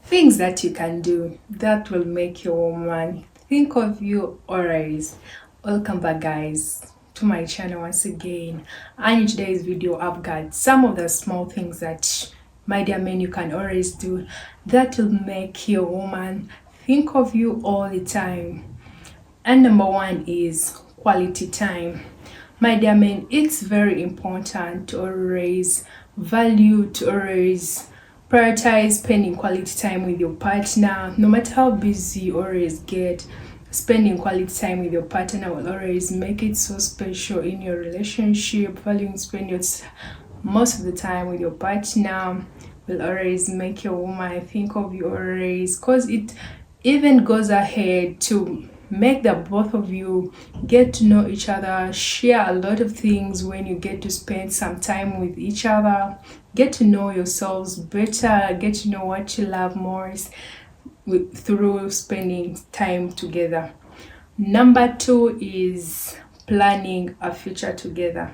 Things that you can do that will make your woman think of you always. Welcome back, guys, to my channel once again. And in today's video, I've got some of the small things that, my dear men, you can always do that will make your woman think of you all the time. And number one is quality time. My dear men, it's very important to always value, to always prioritize spending quality time with your partner. No matter how busy you always get, spending quality time with your partner will always make it so special in your relationship. Valuing spend your most of the time with your partner will always make your woman think of you always, because it even goes ahead to make the both of you get to know each other, share a lot of things when you get to spend some time with each other, get to know yourselves better, get to know what you love more through spending time together. Number two is planning a future together.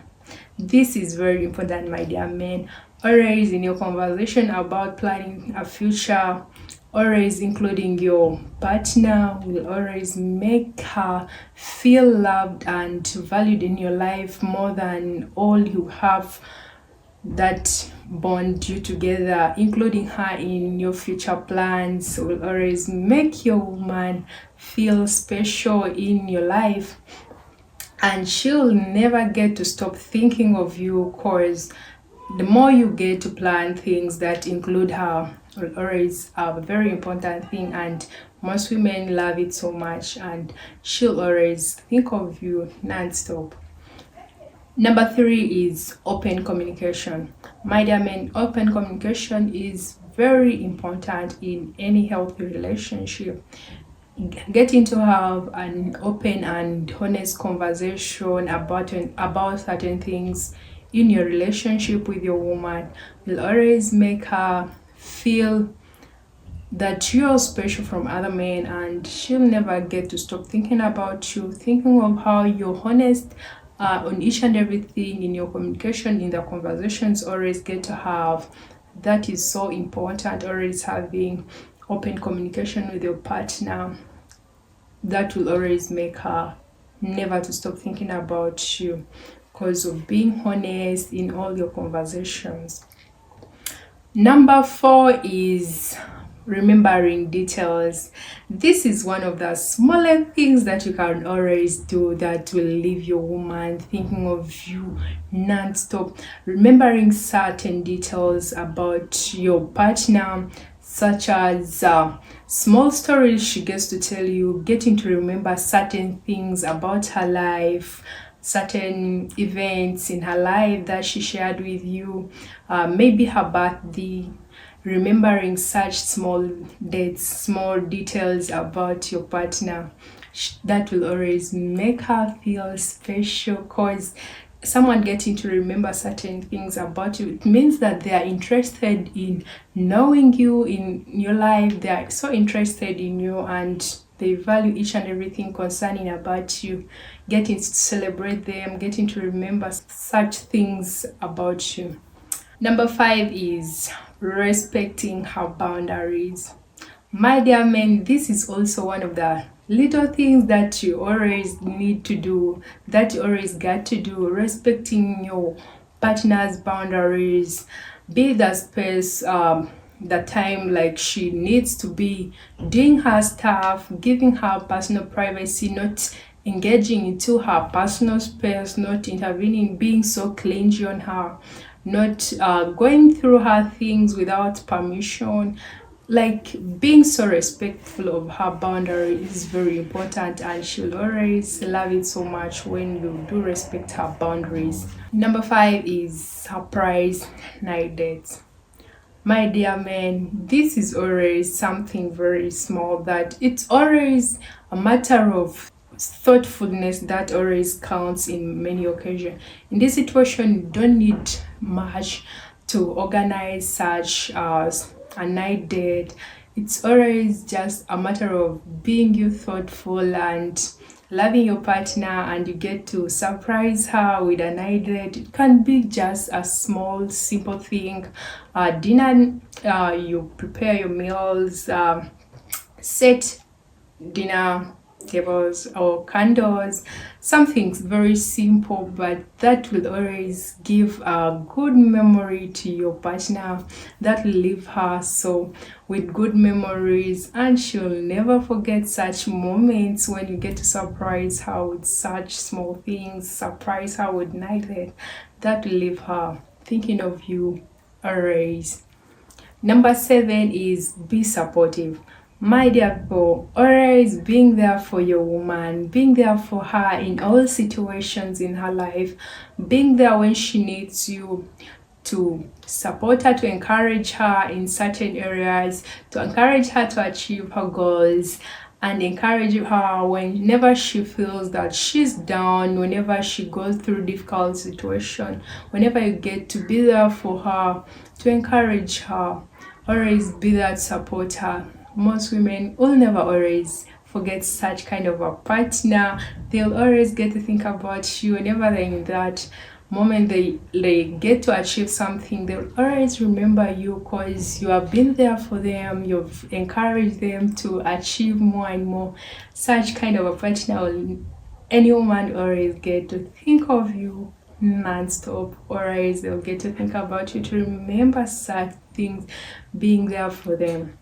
This is very important, my dear men. Always in your conversation about planning a future, always including your partner will always make her feel loved and valued in your life more than all you have that bond you together. Including her in your future plans will always make your woman feel special in your life, and she'll never get to stop thinking of you, because the more you get to plan things that include her will always a very important thing, and most women love it so much, and she'll always think of you non-stop. Number three is open communication. My dear men, open communication is very important in any healthy relationship. Getting to have an open and honest conversation about certain things in your relationship with your woman will always make her feel that you're special from other men, and she'll never get to stop thinking about you, thinking of how you're honest on each and everything in your communication, in the conversations always get to have. That is so important, always having open communication with your partner. That will always make her never to stop thinking about you because of being honest in all your conversations. Number four is remembering details. This is one of the smaller things that you can always do that will leave your woman thinking of you non-stop. Remembering certain details about your partner, such as small stories she gets to tell you, getting to remember certain things about her life, certain events in her life that she shared with you, maybe her birthday. Remembering such small dates, small details about your partner, that will always make her feel special, because someone getting to remember certain things about you, it means that they are interested in knowing you in your life. They are so interested in you, and they value each and everything concerning about you. Getting to celebrate them, getting to remember such things about you. Number five is respecting her boundaries. My dear men, this is also one of the little things that you always need to do, that you always got to do. Respecting your partner's boundaries, be the space, the time like she needs to be doing her stuff, giving her personal privacy, not engaging into her personal space, not intervening, being so clingy on her, not going through her things without permission. Like, being so respectful of her boundary is very important, and she'll always love it so much when you do respect her boundaries. Number five is surprise night dates. My dear men, this is always something very small that it's always a matter of thoughtfulness that always counts in many occasions. In this situation, you don't need much to organize such as a night date. It's always just a matter of being you thoughtful and loving your partner and you get to surprise her with an idea. It can be just a small simple thing. Dinner, you prepare your meals, set dinner tables or candles, something very simple, but that will always give a good memory to your partner, that will leave her so with good memories, and she'll never forget such moments when you get to surprise her with such small things, surprise her with night, that will leave her thinking of you always. Number 7 is be supportive. My dear people, always being there for your woman, being there for her in all situations in her life, being there when she needs you, to support her, to encourage her in certain areas, to encourage her to achieve her goals, and encourage her whenever she feels that she's down, whenever she goes through difficult situation, whenever you get to be there for her, to encourage her, always be there to support her. Most women will never always forget such kind of a partner. They'll always get to think about you whenever they're in that moment they get to achieve something. They'll always remember you because you have been there for them, you've encouraged them to achieve more and more. Such kind of a partner will any woman always get to think of you non-stop. Always they'll get to think about you, to remember such things, being there for them.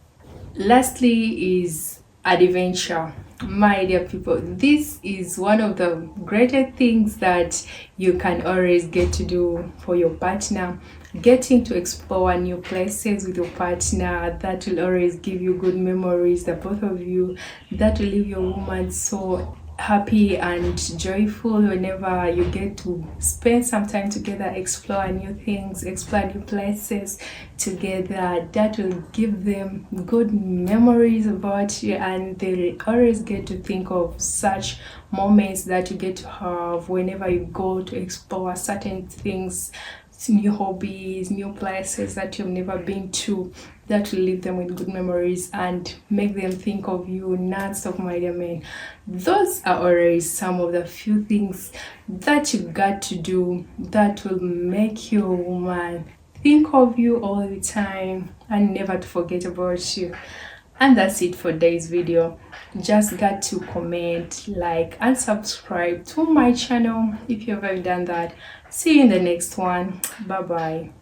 Lastly is adventure. My dear people, this is one of the greatest things that you can always get to do for your partner. Getting to explore new places with your partner, that will always give you good memories, the both of you, that will leave your woman so happy and joyful whenever you get to spend some time together, explore new things, explore new places together. That will give them good memories about you, and they'll always get to think of such moments that you get to have whenever you go to explore certain things, new hobbies, new places that you've never been to. That will leave them with good memories and make them think of you non-stop, my dear men. Those are already some of the few things that you got to do that will make your woman think of you all the time and never to forget about you. And that's it for today's video. Just got to comment, like, and subscribe to my channel if you've ever done that. See you in the next one. Bye bye.